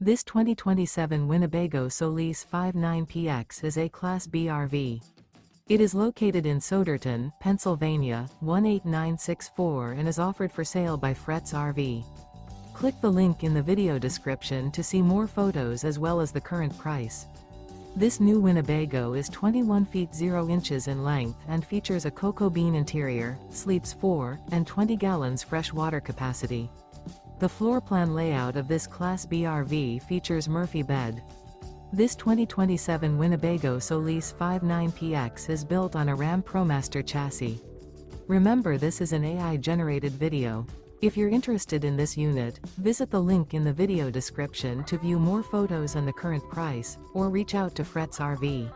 This 2027 Winnebago Solis 59PX is a Class B RV. It is located in Souderton, Pennsylvania, 18964 and is offered for sale by Fretz RV. Click the link in the video description to see more photos as well as the current price. This new Winnebago is 21 feet 0 inches in length and features a cocoa bean interior, sleeps 4, and 20 gallons fresh water capacity. The floor plan layout of this Class B RV features Murphy bed. This 2027 Winnebago Solis 59PX is built on a Ram ProMaster chassis. Remember, this is an AI-generated video. If you're interested in this unit, visit the link in the video description to view more photos and the current price, or reach out to Fretz RV.